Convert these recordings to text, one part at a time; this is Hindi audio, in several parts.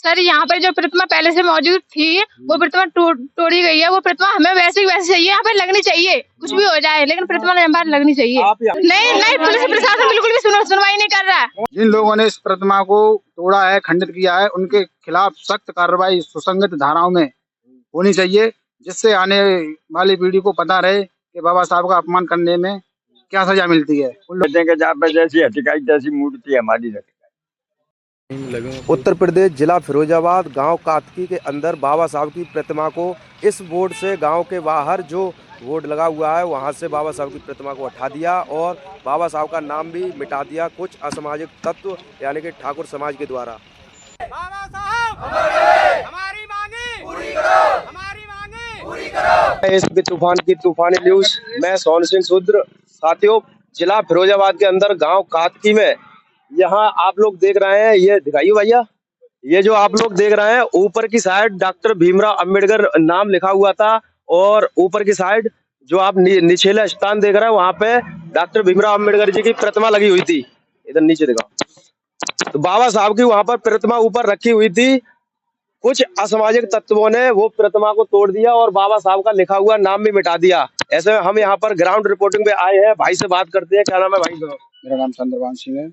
सर यहाँ पर जो प्रतिमा पहले से मौजूद थी वो प्रतिमा तोड़ी गई है। वो प्रतिमा हमें वैसे चाहिए, यहाँ पर लगनी चाहिए, कुछ भी हो जाए, लेकिन प्रतिमा यहाँ पर लगनी चाहिए। नहीं नहीं, पुलिस प्रशासन बिल्कुल भी सुनवाई नहीं कर रहा है। जिन लोगों ने इस प्रतिमा को तोड़ा है, खंडित किया है, उनके खिलाफ सख्त कार्रवाई सुसंगत धाराओं में होनी चाहिए, जिससे आने वाली पीढ़ी को पता रहे कि बाबा साहब का अपमान करने में क्या सजा मिलती है। जहाँ पे जैसी हटिकाई तैसी मूर्ति हमारी। उत्तर प्रदेश जिला फिरोजाबाद गांव कातकी के अंदर बाबा साहब की प्रतिमा को इस बोर्ड से गांव के बाहर जो बोर्ड लगा हुआ है वहां से बाबा साहब की प्रतिमा को हटा दिया और बाबा साहब का नाम भी मिटा दिया कुछ असामाजिक तत्व यानी कि ठाकुर समाज के द्वारा। बाबा साहब हमारी मांगे पूरी करो, हमारी मांगे पूरी करो। इस तूफान की तूफानी न्यूज, मैं सोन सिंह शूद्र। साथियों, जिला फिरोजाबाद के अंदर गांव कातकी में यहाँ आप लोग देख रहे हैं, ये दिखाइए भैया, ये जो आप लोग देख रहे हैं ऊपर की साइड डॉक्टर भीमराव अंबेडकर नाम लिखा हुआ था और ऊपर की साइड जो आप निचले स्थान देख रहे हैं वहां पे डॉक्टर भीमराव अंबेडकर जी की प्रतिमा लगी हुई थी। इधर नीचे दिखाओ, तो बाबा साहब की वहां पर प्रतिमा ऊपर रखी हुई थी। कुछ असामाजिक तत्वों ने वो प्रतिमा को तोड़ दिया और बाबा साहब का लिखा हुआ नाम भी मिटा दिया। ऐसे में हम यहाँ पर ग्राउंड रिपोर्टिंग पे आए हैं, भाई से बात करते हैं। क्या नाम है भाई? मेरा नाम चंद्रभान सिंह है।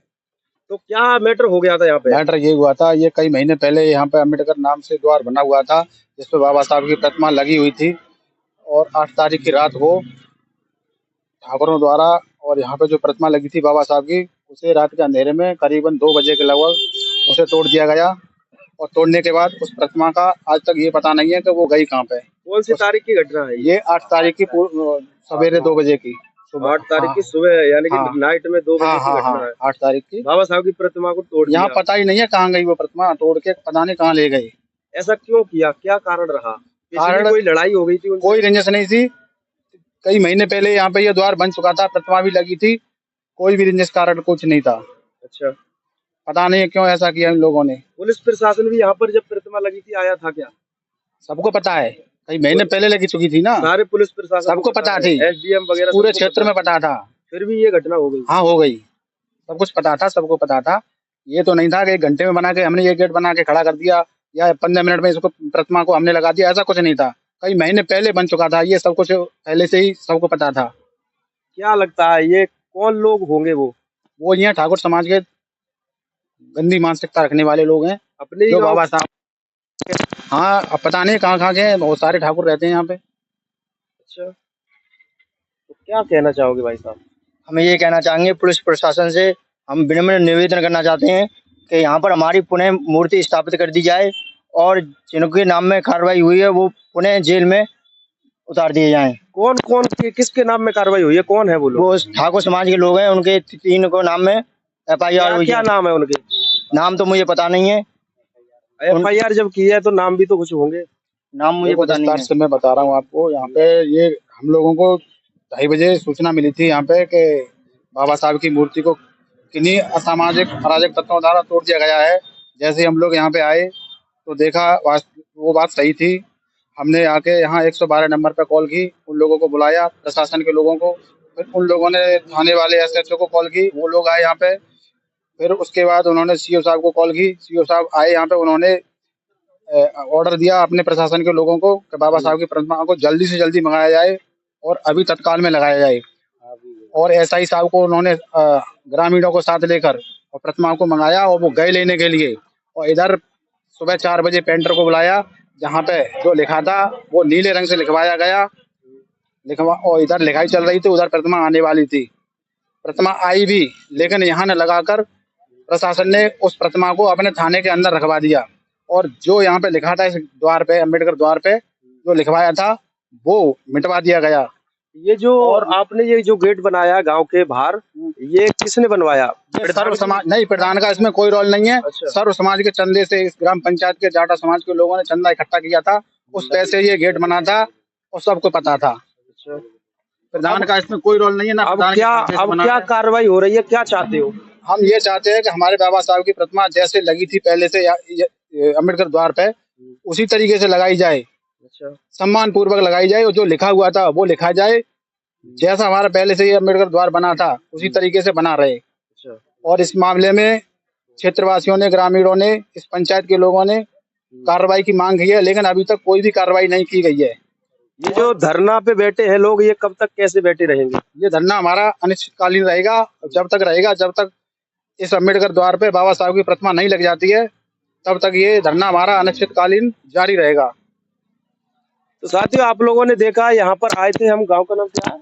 तो क्या मैटर हो गया था यहाँ पे? मैटर ये हुआ था, ये कई महीने पहले यहाँ पे अम्बेडकर नाम से द्वार बना हुआ था जिसपे बाबा साहब की प्रतिमा लगी हुई थी और 8 तारीख की रात को ठाकुरों द्वारा और यहाँ पे जो प्रतिमा लगी थी बाबा साहब की, उसे रात के अंधेरे में करीबन 2 बजे के लगभग उसे तोड़ दिया गया। और तोड़ने के बाद उस प्रतिमा का आज तक ये पता नहीं है कि वो गई कहाँ पे। कौन सी तारीख की घटना है ये 8 तारीख की सवेरे 2 बजे की, 8 तारीख की सुबह यानी कि नाइट में 2 बजे की घटना है। 8 तारीख की बाबा साहब की प्रतिमा को तोड़ दिया। यहाँ पता ही नहीं है कहाँ गई वो प्रतिमा, तोड़ के पता नहीं कहाँ ले गई। ऐसा क्यों किया, क्या कारण रहा? कारण कोई लड़ाई हो गई थी? कोई रंजिश नहीं थी। कई महीने पहले यहाँ पे ये द्वार बन चुका था, प्रतिमा भी लगी थी, कोई भी रंजिश कारण कुछ नहीं था। अच्छा, पता नहीं क्यों ऐसा किया इन लोगों ने। पुलिस प्रशासन भी यहाँ पर जब प्रतिमा लगी थी आया था क्या? सबको पता है, कई महीने पहले लगी चुकी थी ना। सारे पुलिस प्रशासन सबको पता थी, एसडीएम वगैरह पूरे क्षेत्र में पता था। फिर भी ये घटना हो गई? हाँ हो गई, सब कुछ पता था, सबको पता था। ये तो नहीं था कि 1 घंटे में बना के हमने ये गेट बना के खड़ा कर दिया या 15 मिनट में इसको प्रतिमा को हमने लगा दिया, ऐसा कुछ नहीं था। कई महीने पहले बन चुका था, ये सब कुछ पहले से ही सबको पता था। क्या लगता है ये कौन लोग होंगे? वो यहाँ ठाकुर समाज के गंदी मानसिकता रखने वाले लोग हैं अपने जो बाबा साहब। हाँ, अब पता नहीं कहाँ के हैं, बहुत सारे ठाकुर रहते हैं यहाँ पे। अच्छा, तो क्या कहना चाहोगे भाई साहब? हमें ये कहना चाहेंगे पुलिस प्रशासन से, हम विनम्र निवेदन करना चाहते हैं कि यहाँ पर हमारी पुनः मूर्ति स्थापित कर दी जाए और जिनके नाम में कार्रवाई हुई है वो पुनः जेल में उतार दिए जाएं। कौन कौन किसके नाम में कार्रवाई हुई है? कौन है वो लोग? वो ठाकुर समाज के लोग हैं, उनके 3 को नाम में FIR हुई है। क्या नाम है उनके? नाम तो मुझे पता नहीं है। FIR जब की है तो नाम भी तो कुछ होंगे। नाम मुझे पता नहीं है। से मैं बता रहा हूँ आपको। यहाँ पे ये हम लोगों को 2:30 बजे सूचना मिली थी यहाँ पे कि बाबा साहब की मूर्ति को किन्हीं असामाजिक अराजक तत्वों द्वारा तोड़ दिया गया है। जैसे हम लोग यहाँ पे आए तो देखा वो बात सही थी। हमने आके यहाँ 112 नंबर पर कॉल की, उन लोगों को बुलाया, प्रशासन के लोगों को। फिर उन लोगों ने थाने वाले SHO को कॉल की, वो लोग आए यहाँ पे। फिर उसके बाद उन्होंने CO साहब को कॉल की, CO साहब आए यहाँ पे। उन्होंने ऑर्डर दिया अपने प्रशासन के लोगों को कि बाबा साहब की प्रतिमा को जल्दी से जल्दी मंगाया जाए और अभी तत्काल में लगाया जाए। और SI साहब को उन्होंने ग्रामीणों को साथ लेकर और प्रतिमा को मंगाया और वो गए लेने के लिए। और इधर सुबह 4 बजे पेंटर को बुलाया, जहाँ पे जो लिखा था वो नीले रंग से लिखवाया गया, और इधर लिखाई चल रही थी, उधर प्रतिमा आने वाली थी। प्रतिमा आई भी, लेकिन यहाँ न लगाकर प्रशासन ने उस प्रतिमा को अपने थाने के अंदर रखवा दिया। और जो यहाँ पे लिखा था इस द्वार पे, अम्बेडकर द्वार पे जो लिखवाया था वो मिटवा दिया गया। ये जो और आपने ये जो गेट बनाया गांव के बाहर, ये किसने बनवाया? सर्व समाज नहीं, प्रधान का इसमें कोई रोल नहीं है। अच्छा। सर्व समाज के चंदे से इस ग्राम पंचायत के जाटा समाज के लोगों ने चंदा इकट्ठा किया था, उस पैसे ये गेट बना था और सबको पता था। अच्छा। प्रधान का इसमें कोई रोल नहीं है ना। अब क्या कार्रवाई हो रही है, क्या चाहते हो? हम ये चाहते हैं कि हमारे बाबा साहब की प्रतिमा जैसे लगी थी पहले से अम्बेडकर द्वार पे, उसी तरीके से लगाई जाए। अच्छा। सम्मान पूर्वक लगाई जाए और जो लिखा हुआ था वो लिखा जाए। जैसा हमारा पहले से ये अम्बेडकर द्वार बना था उसी तरीके से बना रहे। अच्छा। और इस मामले में क्षेत्रवासियों ने, ग्रामीणों ने, इस पंचायत के लोगों ने कार्रवाई की मांग की है, लेकिन अभी तक कोई भी कार्रवाई नहीं की गई है। ये जो धरना पे बैठे हैं लोग, ये कब तक कैसे बैठे रहेंगे? ये धरना हमारा अनिश्चितकालीन रहेगा, जब तक इस अम्बेडकर द्वार पे बाबा साहब की प्रतिमा नहीं लग जाती है, तब तक ये धरना हमारा अनिश्चितकालीन जारी रहेगा। तो साथियों, आप लोगों ने देखा, यहाँ पर आए थे हम। गांव का नाम क्या है?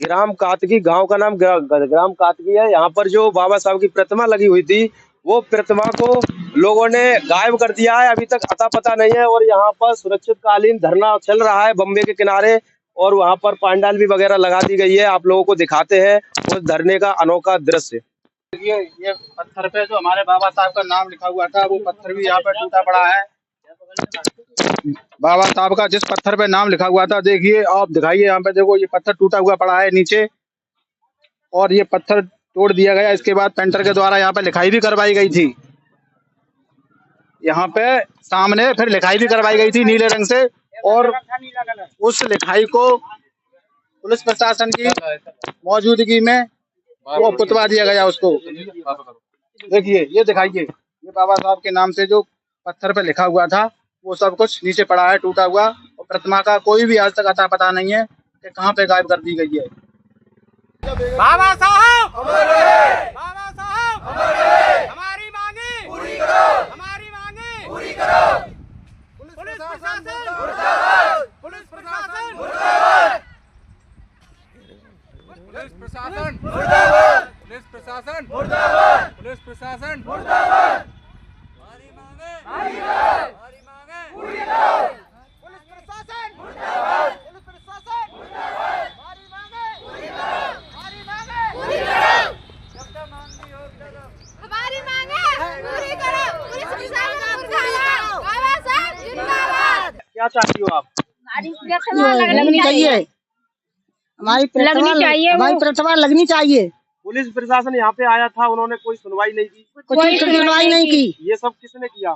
ग्राम कातकी। गांव का नाम ग्राम कातकी है। यहाँ पर जो बाबा साहब की प्रतिमा लगी हुई थी, वो प्रतिमा को लोगों ने गायब कर दिया है। अभी तक अता पता नहीं है। और यहाँ पर सुरक्षितकालीन धरना चल रहा है बम्बे के किनारे, और वहाँ पर पांडाल भी वगैरह लगा दी गई है। आप लोगों को दिखाते हैं उस धरने का अनोखा दृश्य। ये पत्थर पे जो हमारे बाबा साहब का नाम लिखा हुआ था, वो पत्थर भी यहाँ पे टूटा पड़ा है। बाबा साहब का जिस पत्थर पे नाम लिखा हुआ था, देखिए आप दिखाइए, यहाँ पे देखो, ये पत्थर टूटा हुआ पड़ा है नीचे, और ये पत्थर तोड़ दिया गया। इसके बाद पेंटर के द्वारा यहाँ पे लिखाई भी करवाई गई थी। यहाँ पे सामने फिर लिखाई भी करवाई गई थी नीले रंग से, और उस लिखाई को पुलिस प्रशासन की मौजूदगी में वो पुतवा दिया गया उसको। देखिए, ये दिखाइए, ये बाबा साहब के नाम से जो पत्थर पे लिखा हुआ था, वो सब कुछ नीचे पड़ा है टूटा हुआ, और प्रतिमा का कोई भी आज तक अता पता नहीं है कि कहाँ पे गायब कर दी गई है। बाबा साहब, बाबा साहब, हमारी मांगे पूरी करो, हमारी मांगे पूरी करो। पुलिस प्रशासन मुर्दाबाद, पुलिस प्रशासन मुर्दाबाद, पुलिस प्रशासन मुर्दाबाद, पुलिस प्रशासन मुर्दाबाद, पुलिस प्रशासन मुर्दाबाद। हमारी मांगे हमारी मांगे पूरी करो। पुलिस प्रशासन मुर्दाबाद, पुलिस प्रशासन मुर्दाबाद, हमारी मांगे पूरी करो, हमारी मांगे पूरी करो। जब तक मांगी हो हमारी मांगे पूरी करो। पुलिस प्रशासन मुर्दाबाद, बाबा साहब जिंदाबाद। क्या चाहती हो आप? लगनी चाहिए, हमारी प्रतिमा लगनी चाहिए। पुलिस प्रशासन यहाँ पे आया था, उन्होंने कोई सुनवाई नहीं की। कोई सुनवाई नहीं की। ये सब किसने किया?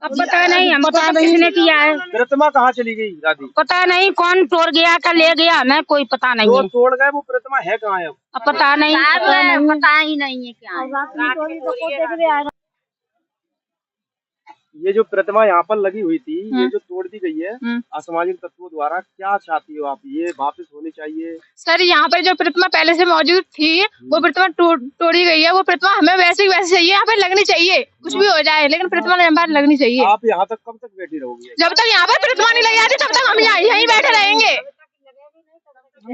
अब पता नहीं, हमको किसने किया है। प्रतिमा कहाँ चली गई दादी? पता नहीं कौन तोड़ गया, का ले गया, हमें कोई पता नहीं जो है। तोड़ गए वो प्रतिमा है कहाँ है? अब पता नहीं, पता ही नहीं है क्या है। ये जो प्रतिमा यहाँ पर लगी हुई थी, ये जो तोड़ दी गई है असामाजिक तत्वों द्वारा, क्या चाहती हो आप? ये वापस होनी चाहिए? सर, यहाँ पर जो प्रतिमा पहले से मौजूद थी, वो प्रतिमा तोड़ी गई है। वो प्रतिमा हमें वैसे चाहिए, यहाँ पर लगनी चाहिए, कुछ भी हो जाए, लेकिन प्रतिमा यहाँ पर लगनी चाहिए। आप यहाँ तक कब तक बैठी रहोगी? जब तक यहाँ पर प्रतिमा नहीं लग जाती, तब तक हम यहीं बैठे रहेंगे।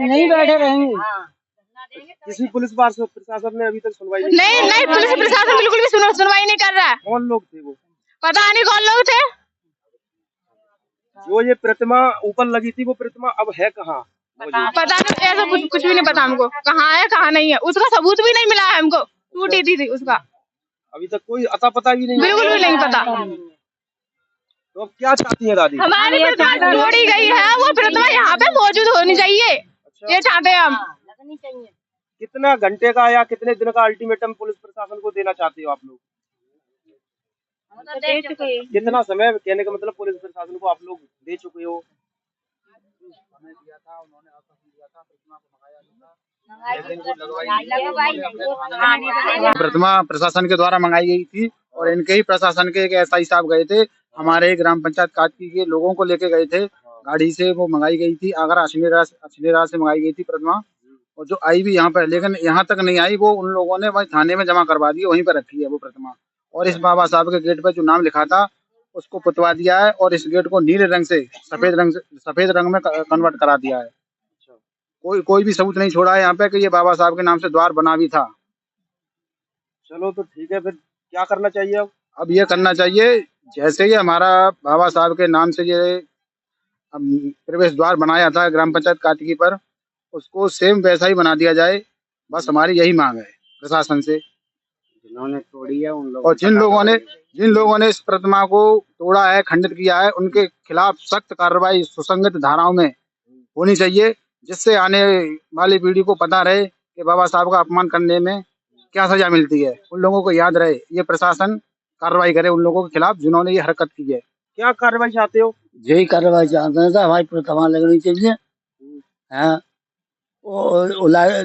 नहीं बैठे रहेंगे। किसी पुलिस प्रशासन ने अभी तक सुनवाई नहीं, पुलिस प्रशासन बिल्कुल भी सुनवाई नहीं कर रहा है। कौन लोग थे वो? पता नहीं कौन लोग थे। जो ये प्रतिमा ऊपर लगी थी, वो प्रतिमा अब है कहाँ? पता नहीं, ऐसा कुछ भी नहीं पता हमको, कहाँ है कहाँ नहीं है। उसका सबूत भी नहीं मिला है हमको, टूटी थी उसका। अभी तक कोई अता पता ही नहीं? बिल्कुल भी नहीं पता। तो अब क्या चाहती है दादी? हमारी प्रतिमा तोड़ी गई है, वो प्रतिमा यहाँ पे मौजूद होनी चाहिए, ये चाहते हैं हम। कितना घंटे का या कितने दिन का अल्टीमेटम पुलिस प्रशासन को देना चाहते हो आप लोग? कितना समय? कहने का मतलब पुलिस प्रशासन को आप लोग दे चुके हो? प्रतिमा प्रशासन के द्वारा मंगाई गई थी, और इनके ही प्रशासन के एक एसआई साहब गए थे, हमारे ग्राम पंचायत काटकी के लोगों को लेके गए थे गाड़ी से। वो मंगाई गई थी आगरा अछनेरा से मंगाई गई थी प्रतिमा, और जो आई भी यहाँ पर, लेकिन यहाँ तक नहीं आई। वो उन लोगों ने वही थाने में जमा करवा दी, वहीं पर रखी है वो प्रतिमा। और इस बाबा साहब के गेट पर जो नाम लिखा था, उसको पुतवा दिया है, और इस गेट को नीले रंग से सफेद रंग में कन्वर्ट करा दिया है। कोई भी सबूत नहीं छोड़ा है यहाँ पे कि ये बाबा साहब के नाम से द्वार बना भी था। चलो तो ठीक है, फिर क्या करना चाहिए अब ये करना चाहिए, जैसे ही हमारा बाबा साहब के नाम से ये प्रवेश द्वार बनाया था ग्राम पंचायत काटकी पर, उसको सेम वैसा ही बना दिया जाए। बस हमारी यही मांग है प्रशासन से। जिन्होंने तोड़ी है उन और जिन लोगों ने इस प्रतिमा को तोड़ा है, खंडित किया है, उनके खिलाफ सख्त कार्रवाई सुसंगत धाराओं में होनी चाहिए, जिससे आने वाली पीढ़ी को पता रहे कि बाबा साहब का अपमान करने में क्या सजा मिलती है। उन लोगों को याद रहे, ये प्रशासन कार्रवाई करे उन लोगों के खिलाफ जिन्होंने ये हरकत की है। क्या कार्रवाई चाहते हो? यही कार्रवाई चाहते हैं, हमारी प्रतिमा लगनी चाहिए,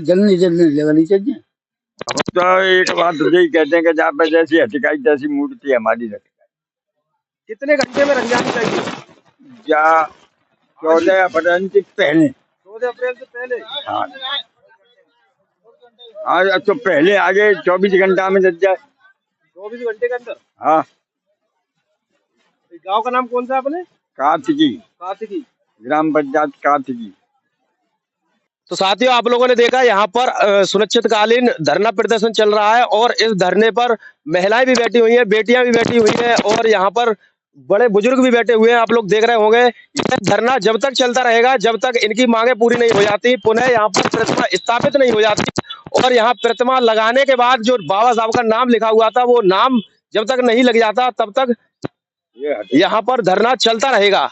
जल्दी लगनी चाहिए। तो एक बात यही कहते हैं कि जहाँ पे जैसी हटिकाई तैसी मूर्ति हमारी रखी। कितने घंटे में रख जानी चाहिए? 14 अप्रैल से पहले। 14 अप्रैल से पहले। हाँ, आज तो पहले आ जाए, 24 घंटा में लग जाए। 24 घंटे के अंदर। हाँ, गांव का नाम कौन सा आपने? कार्तिकी, कार्तिकी ग्राम पंचायत कार्तिकी। तो साथियों, आप लोगों ने देखा यहाँ पर सुनिश्चितकालीन धरना प्रदर्शन चल रहा है और इस धरने पर महिलाएं भी बैठी हुई हैं, बेटियां भी बैठी हुई हैं और यहाँ पर बड़े बुजुर्ग भी बैठे हुए हैं। आप लोग देख रहे होंगे यह धरना जब तक चलता रहेगा, जब तक इनकी मांगे पूरी नहीं हो जाती, पुनः यहाँ पर प्रतिमा स्थापित नहीं हो जाती और यहाँ प्रतिमा लगाने के बाद जो बाबा साहब का नाम लिखा हुआ था वो नाम जब तक नहीं लग जाता तब तक यहाँ पर धरना चलता रहेगा।